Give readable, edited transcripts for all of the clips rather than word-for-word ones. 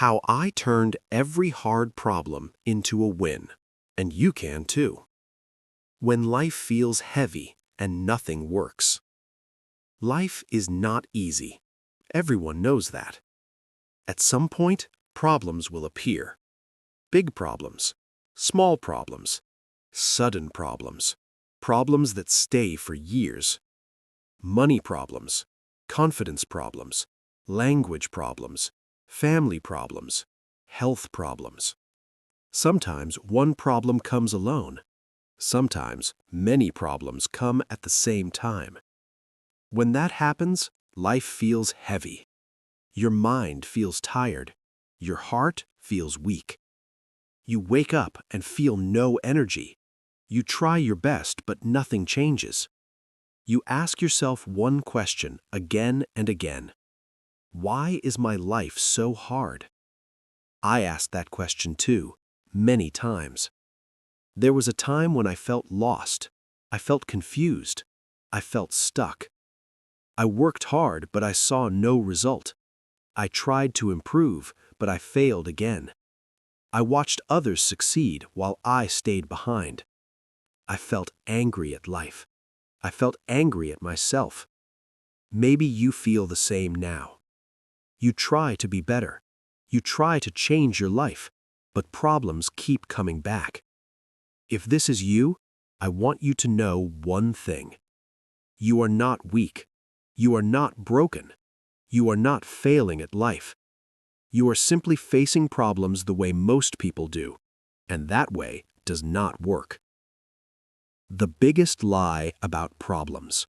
How I turned every hard problem into a win. And you can too. When life feels heavy and nothing works. Life is not easy. Everyone knows that. At some point, problems will appear. Big problems, small problems, sudden problems, problems that stay for years. Money problems, confidence problems, language problems, family problems, health problems. Sometimes one problem comes alone. Sometimes many problems come at the same time. When that happens, life feels heavy. Your mind feels tired. Your heart feels weak. You wake up and feel no energy. You try your best, but nothing changes. You ask yourself one question again and again. Why is my life so hard? I asked that question too, many times. There was a time when I felt lost. I felt confused. I felt stuck. I worked hard, but I saw no result. I tried to improve, but I failed again. I watched others succeed while I stayed behind. I felt angry at life. I felt angry at myself. Maybe you feel the same now. You try to be better. You try to change your life, but problems keep coming back. If this is you, I want you to know one thing. You are not weak. You are not broken. You are not failing at life. You are simply facing problems the way most people do, and that way does not work. The biggest lie about problems.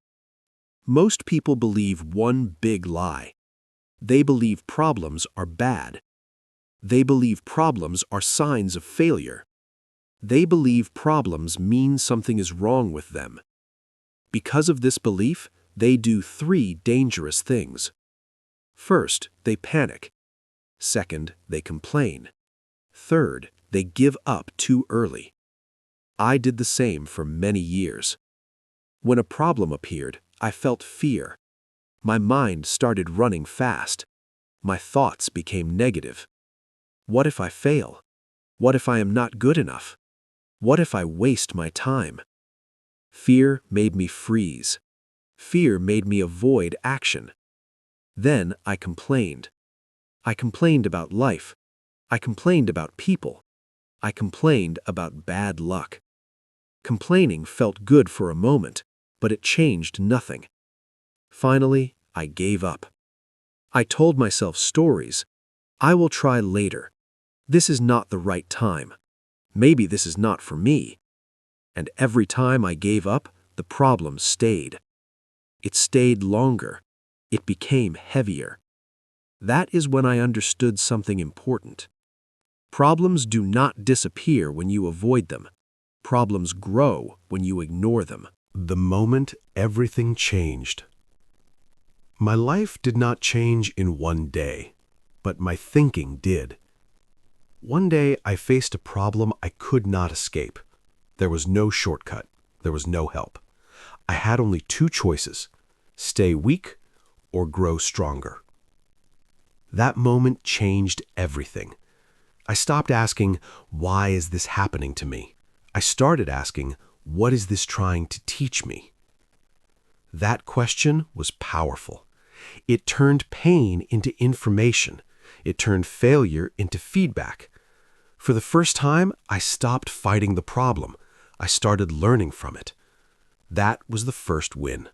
Most people believe one big lie. They believe problems are bad. They believe problems are signs of failure. They believe problems mean something is wrong with them. Because of this belief, they do 3 dangerous things. First, they panic. Second, they complain. Third, they give up too early. I did the same for many years. When a problem appeared, I felt fear. My mind started running fast. My thoughts became negative. What if I fail? What if I am not good enough? What if I waste my time? Fear made me freeze. Fear made me avoid action. Then I complained. I complained about life. I complained about people. I complained about bad luck. Complaining felt good for a moment, but it changed nothing. Finally, I gave up. I told myself stories. I will try later. This is not the right time. Maybe this is not for me. And every time I gave up, the problem stayed. It stayed longer. It became heavier. That is when I understood something important. Problems do not disappear when you avoid them. Problems grow when you ignore them. The moment everything changed. My life did not change in one day, but my thinking did. One day I faced a problem I could not escape. There was no shortcut. There was no help. I had only 2 choices: stay weak or grow stronger. That moment changed everything. I stopped asking, why is this happening to me? I started asking, what is this trying to teach me? That question was powerful. It turned pain into information. It turned failure into feedback. For the first time, I stopped fighting the problem. I started learning from it. That was the first win.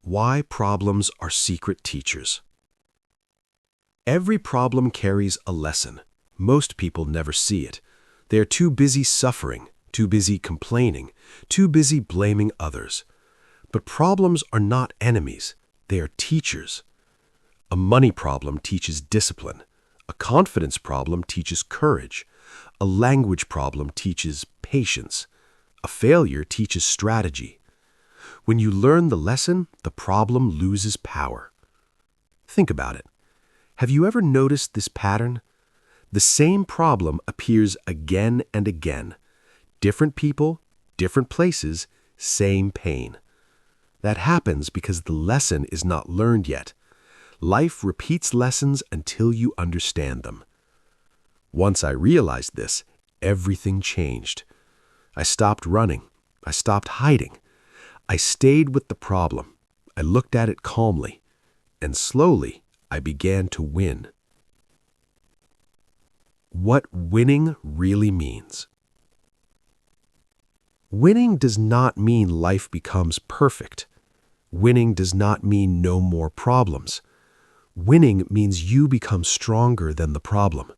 Why problems are secret teachers. Every problem carries a lesson. Most people never see it. They are too busy suffering, too busy complaining, too busy blaming others. But problems are not enemies. They are teachers. A money problem teaches discipline. A confidence problem teaches courage. A language problem teaches patience. A failure teaches strategy. When you learn the lesson, the problem loses power. Think about it. Have you ever noticed this pattern? The same problem appears again and again. Different people, different places, same pain. That happens because the lesson is not learned yet. Life repeats lessons until you understand them. Once I realized this, everything changed. I stopped running. I stopped hiding. I stayed with the problem. I looked at it calmly. And slowly, I began to win. What winning really means. Winning does not mean life becomes perfect. Winning does not mean no more problems. Winning means you become stronger than the problem.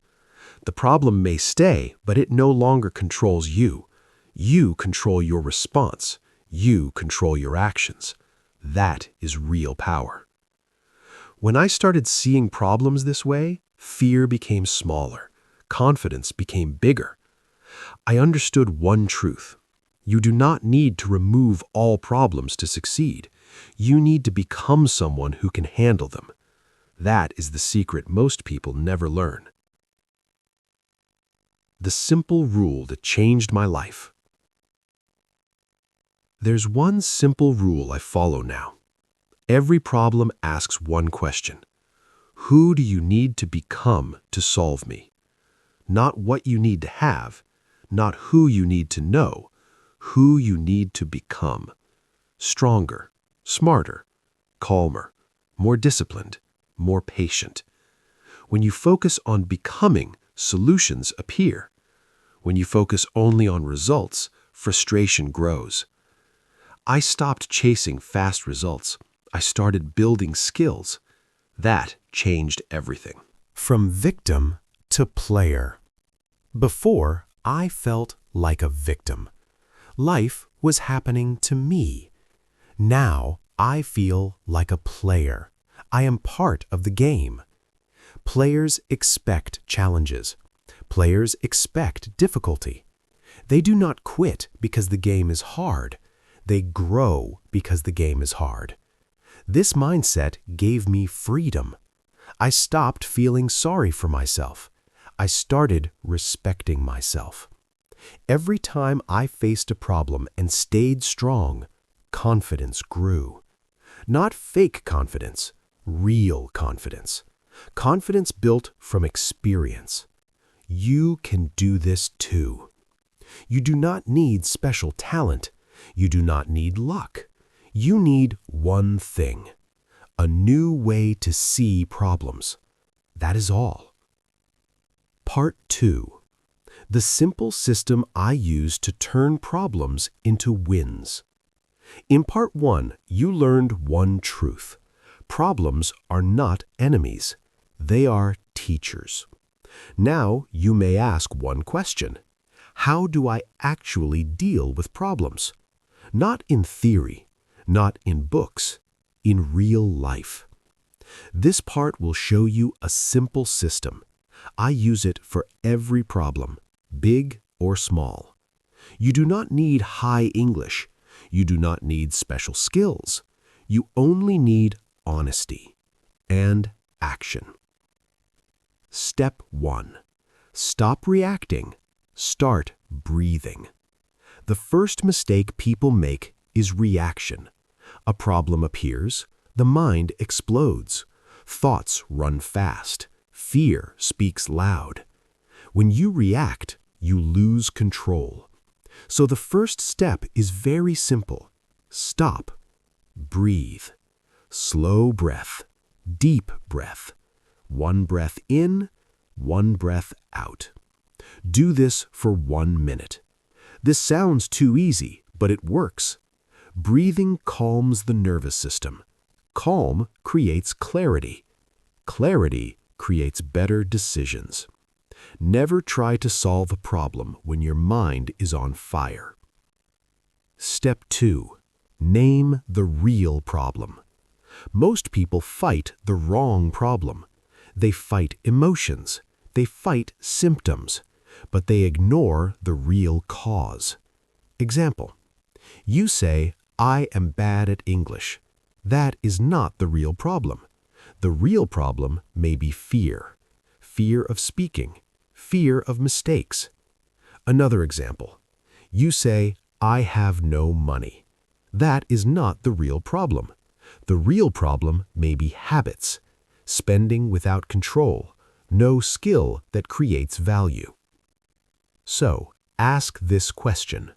The problem may stay, but it no longer controls you. You control your response. You control your actions. That is real power. When I started seeing problems this way, fear became smaller. Confidence became bigger. I understood one truth. You do not need to remove all problems to succeed. You need to become someone who can handle them. That is the secret most people never learn. The simple rule that changed my life. There's one simple rule I follow now. Every problem asks one question. Who do you need to become to solve me? Not what you need to have, not who you need to know, who you need to become. Stronger, smarter, calmer, more disciplined, more patient. When you focus on becoming, solutions appear. When you focus only on results, frustration grows. I stopped chasing fast results. I started building skills. That changed everything. From victim to player. Before, I felt like a victim. Life was happening to me. Now, I feel like a player. I am part of the game. Players expect challenges. Players expect difficulty. They do not quit because the game is hard. They grow because the game is hard. This mindset gave me freedom. I stopped feeling sorry for myself. I started respecting myself. Every time I faced a problem and stayed strong, confidence grew. Not fake confidence, real confidence. Confidence built from experience. You can do this too. You do not need special talent. You do not need luck. You need one thing: a new way to see problems. That is all. Part 2. The simple system I use to turn problems into wins. In Part 1, you learned one truth. Problems are not enemies. They are teachers. Now you may ask one question. How do I actually deal with problems? Not in theory, not in books, in real life. This part will show you a simple system. I use it for every problem, big or small. You do not need high English. You do not need special skills. You only need honesty and action. Step 1. Stop reacting. Start breathing. The first mistake people make is reaction. A problem appears, the mind explodes. Thoughts run fast. Fear speaks loud. When you react, you lose control. So the first step is very simple. Stop. Breathe. Slow breath. Deep breath. One breath in, one breath out. Do this for 1 minute. This sounds too easy, but it works. Breathing calms the nervous system. Calm creates clarity. Clarity creates better decisions. Never try to solve a problem when your mind is on fire. Step 2. Name the real problem. Most people fight the wrong problem. They fight emotions. They fight symptoms, but they ignore the real cause. Example: you say, "I am bad at English." That is not the real problem. The real problem may be fear. Fear of speaking. Fear of mistakes. Another example: you say, "I have no money." That is not the real problem. The real problem may be habits. spending without control, no skill that creates value. So, ask this question.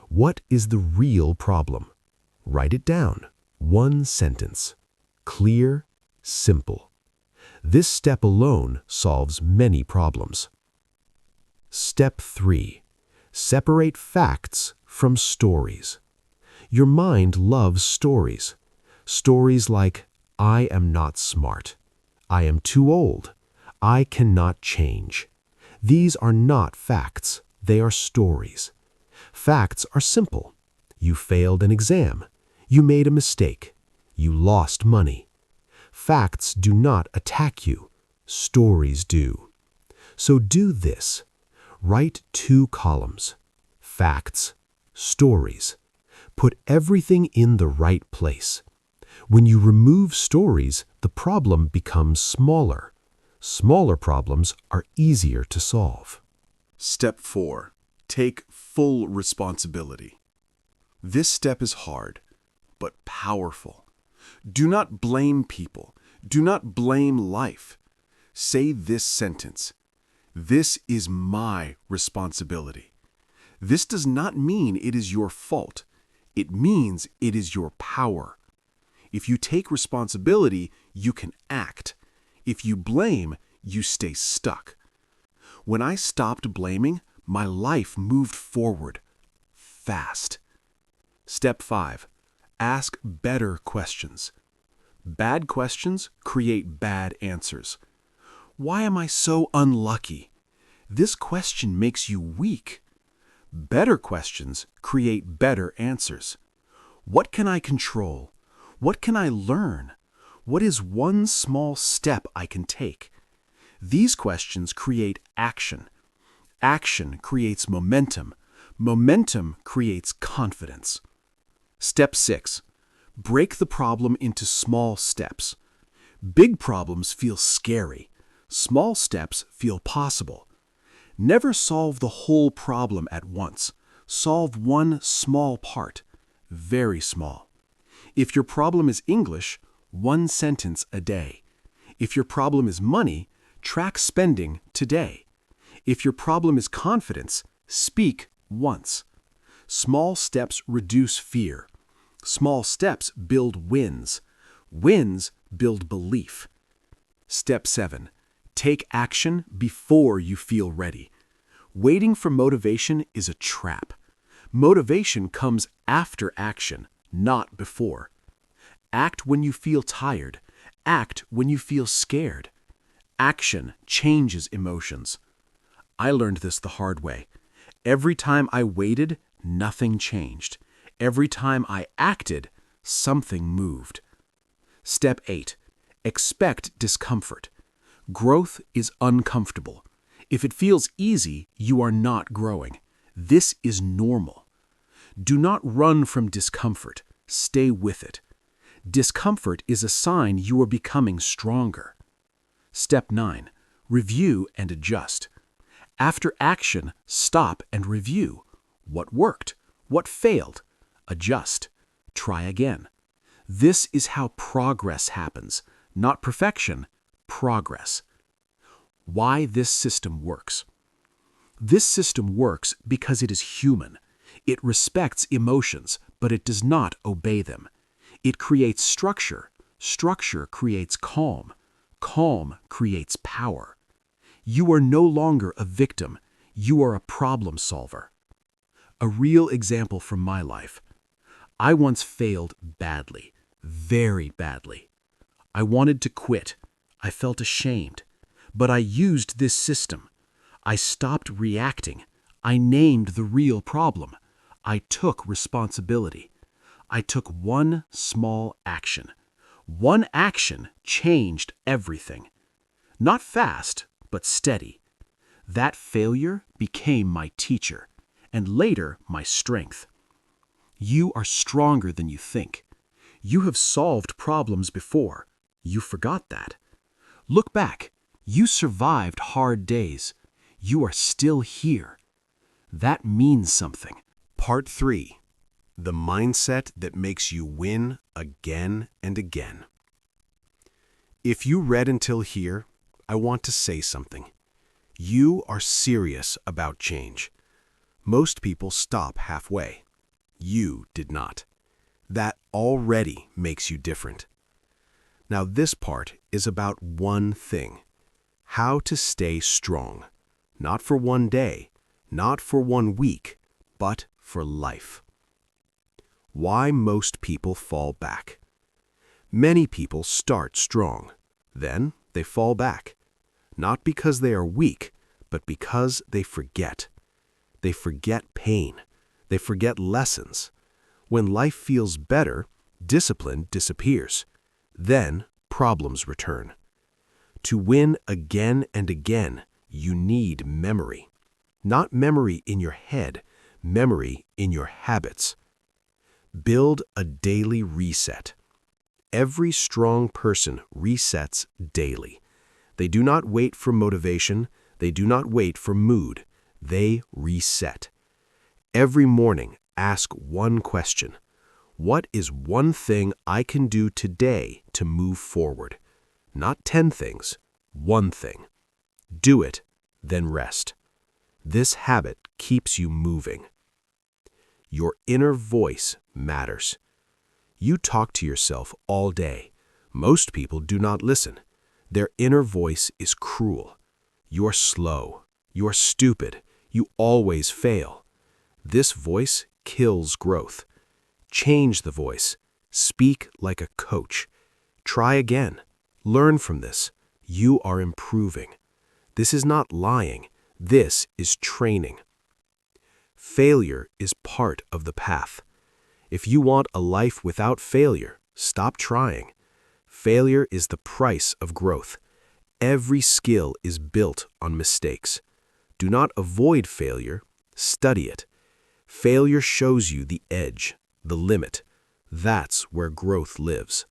What is the real problem? Write it down. One sentence. Clear, simple. This step alone solves many problems. Step 3. Separate facts from stories. Your mind loves stories. Stories like, I am not smart. I am too old. I cannot change. These are not facts. They are stories. Facts are simple. You failed an exam. You made a mistake. You lost money. Facts do not attack you. Stories do. So do this. Write 2 columns. Facts, stories. Put everything in the right place. When you remove stories, the problem becomes smaller. Smaller problems are easier to solve. Step 4. Take full responsibility. This step is hard, but powerful. Do not blame people. Do not blame life. Say this sentence. This is my responsibility. This does not mean it is your fault. It means it is your power. If you take responsibility, you can act. If you blame, you stay stuck. When I stopped blaming, my life moved forward fast. Step 5. Ask better questions. Bad questions create bad answers. Why am I so unlucky? This question makes you weak. Better questions create better answers. What can I control? What can I learn? What is one small step I can take? These questions create action. Action creates momentum. Momentum creates confidence. Step 6. Break the problem into small steps. Big problems feel scary. Small steps feel possible. Never solve the whole problem at once. Solve one small part, very small. If your problem is English, 1 sentence a day. If your problem is money, track spending today. If your problem is confidence, speak once. Small steps reduce fear. Small steps build wins. Wins build belief. Step 7. Take action before you feel ready. Waiting for motivation is a trap. Motivation comes after action, not before. Act when you feel tired. Act when you feel scared. Action changes emotions. I learned this the hard way. Every time I waited, nothing changed. Every time I acted, something moved. Step 8. Expect discomfort. Growth is uncomfortable. If it feels easy, you are not growing. This is normal. Do not run from discomfort. Stay with it. Discomfort is a sign you are becoming stronger. Step 9. Review and adjust. After action, stop and review. What worked? What failed? Adjust. Try again. This is how progress happens. Not perfection, progress. Why this system works. This system works because it is human. It respects emotions, but it does not obey them. It creates structure. Structure creates calm. Calm creates power. You are no longer a victim. You are a problem solver. A real example from my life. I once failed badly, very badly. I wanted to quit. I felt ashamed. But I used this system. I stopped reacting. I named the real problem. I took responsibility. I took one small action. One action changed everything. Not fast, but steady. That failure became my teacher, and later my strength. You are stronger than you think. You have solved problems before. You forgot that. Look back. You survived hard days. You are still here. That means something. Part 3. The mindset that makes you win again and again. If you read until here, I want to say something. You are serious about change. Most people stop halfway. You did not. That already makes you different. Now this part is about one thing. How to stay strong. Not for one day, not for one week, but for life. Why most people fall back. Many people start strong. Then they fall back. Not because they are weak, but because they forget. They forget pain. They forget lessons. When life feels better, discipline disappears. Then problems return. To win again and again, you need memory. Not memory in your head, memory in your habits. Build a daily reset. Every strong person resets daily. They do not wait for motivation. They do not wait for mood. They reset. Every morning, ask one question. What is one thing I can do today to move forward? Not 10 things, one thing. Do it, then rest. This habit keeps you moving. Your inner voice matters. You talk to yourself all day. Most people do not listen. Their inner voice is cruel. You're slow. You're stupid. You always fail. This voice kills growth. Change the voice. Speak like a coach. Try again. Learn from this. You are improving. This is not lying. This is training. Failure is part of the path. If you want a life without failure, stop trying. Failure is the price of growth. Every skill is built on mistakes. Do not avoid failure, study it. Failure shows you the edge, the limit. That's where growth lives.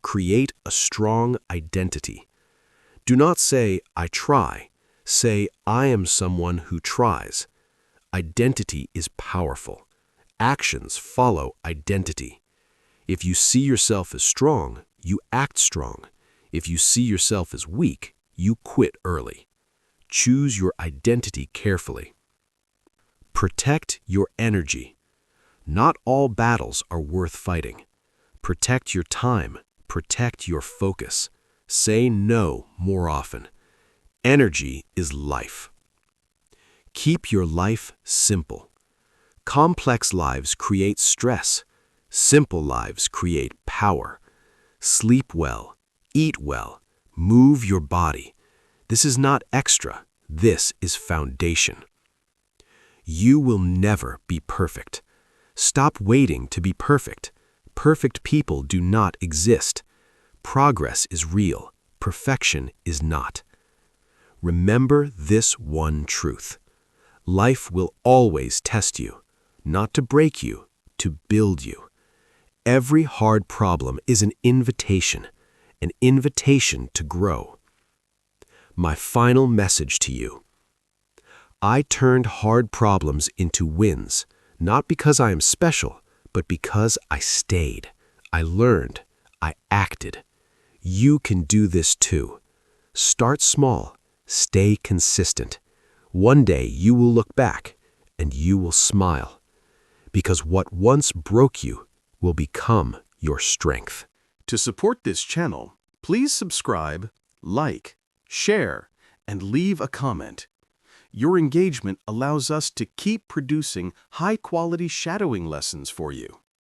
Create a strong identity. Do not say, I try. Say, I am someone who tries. Identity is powerful. Actions follow identity. If you see yourself as strong, you act strong. If you see yourself as weak, you quit early. Choose your identity carefully. Protect your energy. Not all battles are worth fighting. Protect your time. Protect your focus. Say no more often. Energy is life. Keep your life simple. Complex lives create stress. Simple lives create power. Sleep well. Eat well. Move your body. This is not extra. This is foundation. You will never be perfect. Stop waiting to be perfect. Perfect people do not exist. Progress is real. Perfection is not. Remember this one truth. Life will always test you, not to break you, to build you. Every hard problem is an invitation to grow. My final message to you. I turned hard problems into wins, not because I am special, but because I stayed. I learned. I acted. You can do this too. Start small. Stay consistent. One day you will look back and you will smile, because what once broke you will become your strength. To support this channel, please subscribe, like, share, and leave a comment. Your engagement allows us to keep producing high-quality shadowing lessons for you.